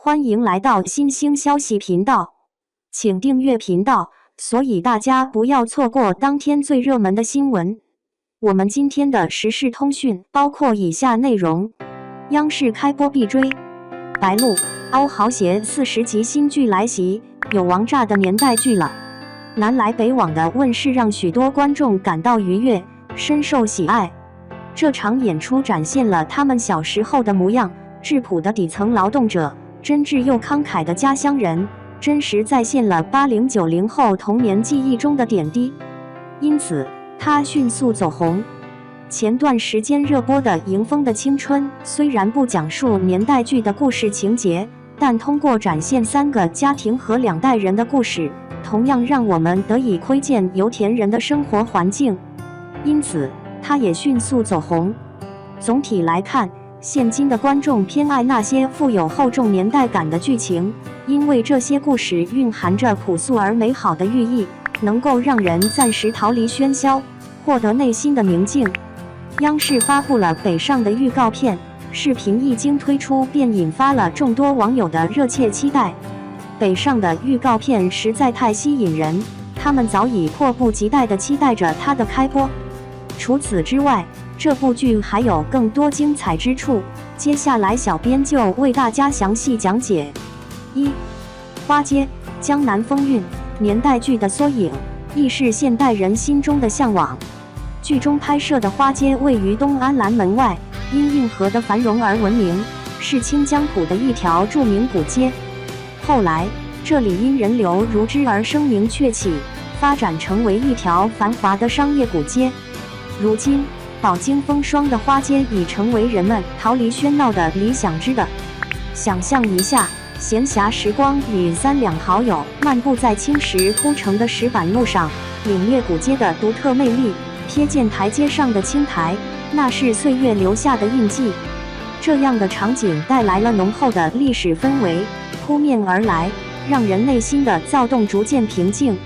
欢迎来到新兴消息频道，请订阅频道，所以大家不要错过当天最热门的新闻。我们今天的时事通讯包括以下内容：央视开播必追，白鹿凹豪谐40集新剧来袭，有王炸的年代剧了。南来北往的问世让许多观众感到愉悦，深受喜爱。这场演出展现了他们小时候的模样，质朴的底层劳动者，真挚又慷慨的家乡人，真实再现了80、90后童年记忆中的点滴。因此，他迅速走红。前段时间热播的《迎风的青春》虽然不讲述年代剧的故事情节，但通过展现3个家庭和2代人的故事，同样让我们得以窥见油田人的生活环境。因此，它也迅速走红。总体来看，现今的观众偏爱那些富有厚重年代感的剧情，因为这些故事蕴含着朴素而美好的寓意，能够让人暂时逃离喧嚣，获得内心的宁静。央视发布了北上的预告片，视频一经推出便引发了众多网友的热切期待。北上的预告片实在太吸引人，他们早已迫不及待地期待着它的开播。除此之外，这部剧还有更多精彩之处，接下来小编就为大家详细讲解。1. 花街，江南风韵，年代剧的缩影，亦是现代人心中的向往。剧中拍摄的花街位于东安南门外，因运河的繁荣而闻名，是清江浦的一条著名古街。后来，这里因人流如织而声名鹊起，发展成为一条繁华的商业古街。如今，饱经风霜的花街已成为人们逃离喧闹的理想之地。想象一下，闲暇时光与3两好友漫步在青石铺成的石板路上，领略古街的独特魅力，瞥见台阶上的青苔，那是岁月留下的印记。这样的场景带来了浓厚的历史氛围，扑面而来，让人内心的躁动逐渐平静。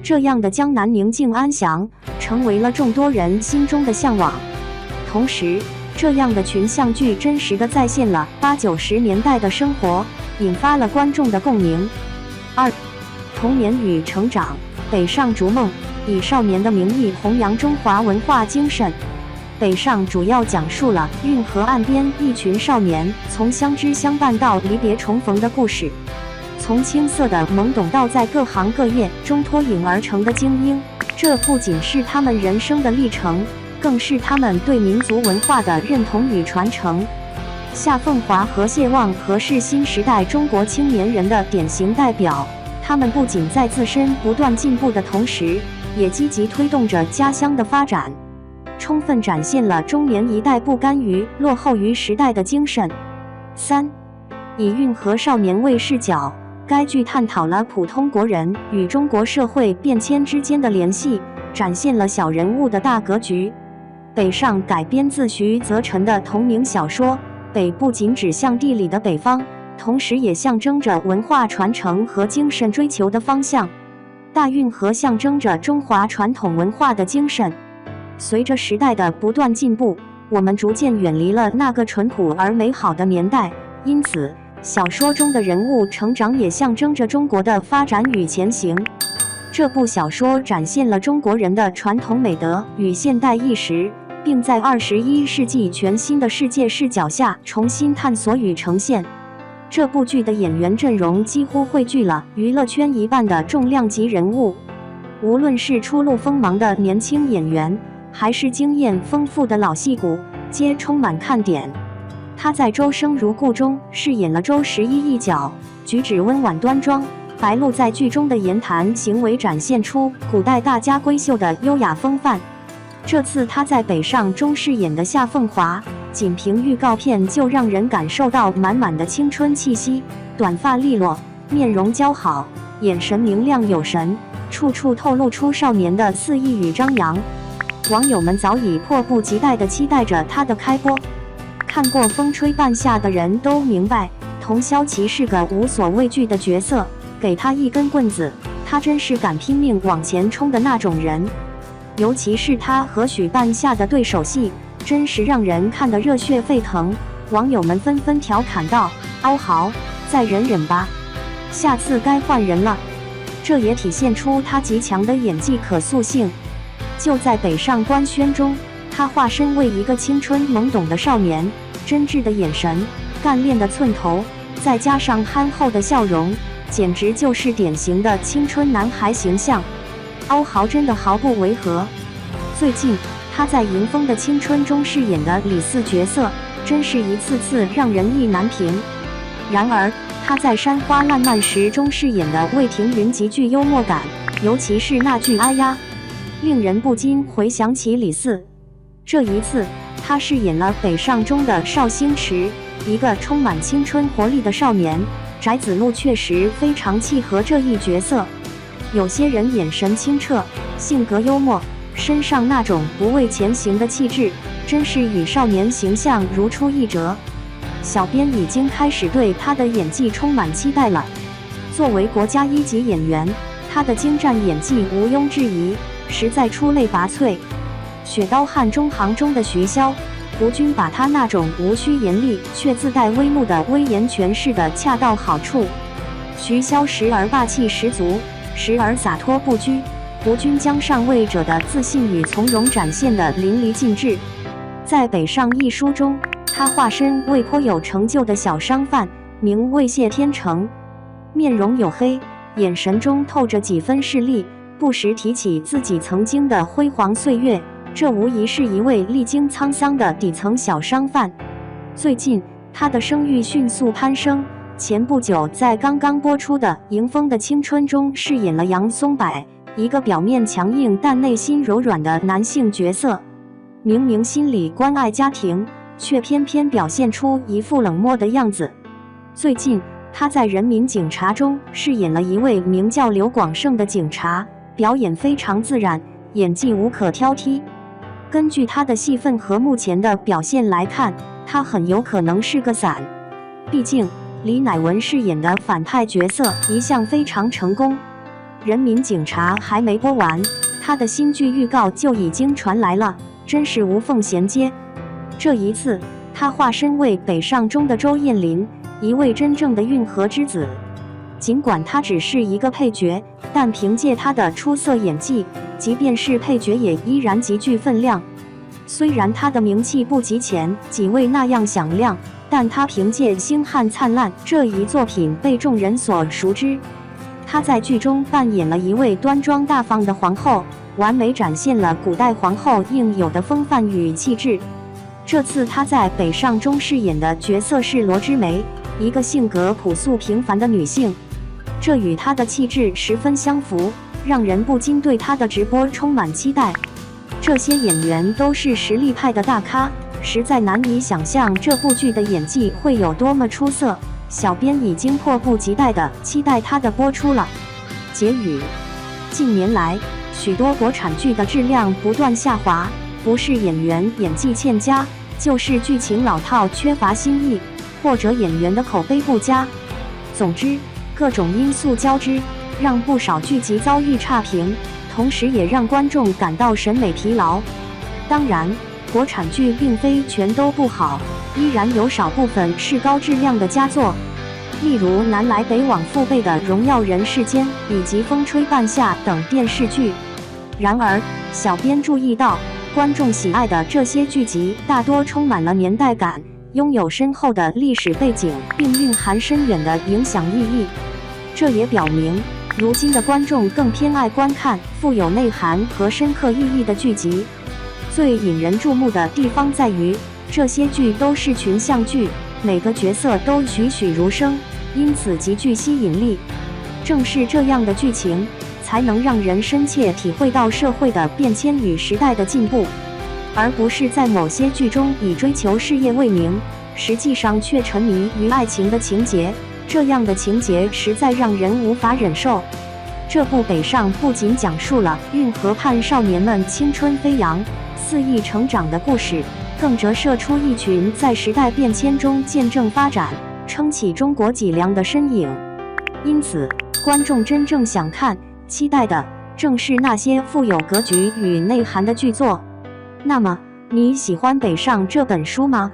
这样的江南宁静安详，成为了众多人心中的向往。同时，这样的群像剧真实地再现了80、90年代的生活，引发了观众的共鸣。2. 童年与成长，北上逐梦，以少年的名义弘扬中华文化精神。北上主要讲述了运河岸边一群少年从相知相伴到离别重逢的故事。从青涩的懵懂到在各行各业中脱颖而成的精英，这不仅是他们人生的历程，更是他们对民族文化的认同与传承。夏凤华和谢望和是新时代中国青年人的典型代表，他们不仅在自身不断进步的同时，也积极推动着家乡的发展，充分展现了中年一代不甘于落后于时代的精神。3. 以运河少年为视角，该剧探讨了普通国人与中国社会变迁之间的联系，展现了小人物的大格局。北上改编自徐则臣的同名小说，北不仅指向地理的北方，同时也象征着文化传承和精神追求的方向。大运河象征着中华传统文化的精神。随着时代的不断进步，我们逐渐远离了那个淳朴而美好的年代，因此小说中的人物成长也象征着中国的发展与前行。这部小说展现了中国人的传统美德与现代意识，并在21世纪全新的世界视角下重新探索与呈现。这部剧的演员阵容几乎汇聚了娱乐圈一半的重量级人物，无论是初露锋芒的年轻演员，还是经验丰富的老戏骨，皆充满看点。他在《周生如故》中饰演了周11一角，举止温婉端庄。白鹿在剧中的言谈行为展现出古代大家闺秀的优雅风范。这次他在北上中饰演的夏凤华，仅凭预告片就让人感受到满满的青春气息，短发利落，面容姣好，眼神明亮有神，处处透露出少年的肆意与张扬。网友们早已迫不及待地期待着他的开播。看过《风吹半夏》的人都明白，佟骁奇是个无所畏惧的角色，给他一根棍子，他真是敢拼命往前冲的那种人。尤其是他和许半夏的对手戏，真是让人看得热血沸腾。网友们纷纷调侃道：“嗷豪，再忍忍吧，下次该换人了。这也体现出他极强的演技可塑性。就在北上官宣中，他化身为一个青春懵懂的少年，真挚的眼神，干练的寸头，再加上憨厚的笑容，简直就是典型的青春男孩形象。欧豪真的毫不违和。最近他在《迎风的青春》中饰演的李四角色，真是一次次让人意难平。然而他在《山花烂漫时》中饰演的魏庭云极具幽默感，尤其是那句哎呀，令人不禁回想起李四。这一次他饰演了北上中的邵星驰，一个充满青春活力的少年。翟子路确实非常契合这一角色。有些人眼神清澈，性格幽默，身上那种不畏前行的气质，真是与少年形象如出一辙。小编已经开始对他的演技充满期待了。作为国家一级演员，他的精湛演技毋庸置疑，实在出类拔萃。《雪刀汉中行》中的徐骁，胡军把他那种无需严厉却自带威怒的威严诠释得恰到好处。徐骁时而霸气十足，时而洒脱不拘，胡军将上位者的自信与从容展现得淋漓尽致。在《北上》一书中，他化身为颇有成就的小商贩，名为谢天成，面容黝黑，眼神中透着几分势利，不时提起自己曾经的辉煌岁月。这无疑是一位历经沧桑的底层小商贩。最近他的声誉迅速攀升，前不久在刚刚播出的《迎风的青春》中饰演了杨松柏，一个表面强硬但内心柔软的男性角色。明明心里关爱家庭，却偏偏表现出一副冷漠的样子。最近他在《人民警察》中饰演了一位名叫刘广胜的警察，表演非常自然，演技无可挑剔。根据他的戏份和目前的表现来看，他很有可能是个散。毕竟李乃文饰演的反派角色一向非常成功。人民警察还没播完，他的新剧预告就已经传来了，真是无缝衔接。这一次他化身为北上中的周艳林，一位真正的运河之子。尽管他只是一个配角，但凭借他的出色演技，即便是配角也依然极具分量。虽然他的名气不及前几位那样响亮，但他凭借《星汉灿烂》这一作品被众人所熟知。他在剧中扮演了一位端庄大方的皇后，完美展现了古代皇后应有的风范与气质。这次他在北上中饰演的角色是罗之梅，一个性格朴素平凡的女性，这与她的气质十分相符，让人不禁对她的直播充满期待。这些演员都是实力派的大咖，实在难以想象这部剧的演技会有多么出色。小编已经迫不及待地期待它的播出了。结语：近年来，许多国产剧的质量不断下滑，不是演员演技欠佳，就是剧情老套缺乏新意，或者演员的口碑不佳。总之，各种因素交织，让不少剧集遭遇差评，同时也让观众感到审美疲劳。当然，国产剧并非全都不好，依然有少部分是高质量的佳作，例如南来北往父辈的《荣耀人世间》以及《风吹半夏》等电视剧。然而，小编注意到，观众喜爱的这些剧集大多充满了年代感，拥有深厚的历史背景，并蕴含深远的影响意义。这也表明，如今的观众更偏爱观看富有内涵和深刻意义的剧集。最引人注目的地方在于，这些剧都是群像剧，每个角色都栩栩如生，因此极具吸引力。正是这样的剧情，才能让人深切体会到社会的变迁与时代的进步，而不是在某些剧中以追求事业为名，实际上却沉迷于爱情的情节。这样的情节实在让人无法忍受。这部《北上》不仅讲述了运河畔少年们青春飞扬、肆意成长的故事，更折射出一群在时代变迁中见证发展、撑起中国脊梁的身影。因此，观众真正想看、期待的，正是那些富有格局与内涵的剧作。那么，你喜欢《北上》这本书吗？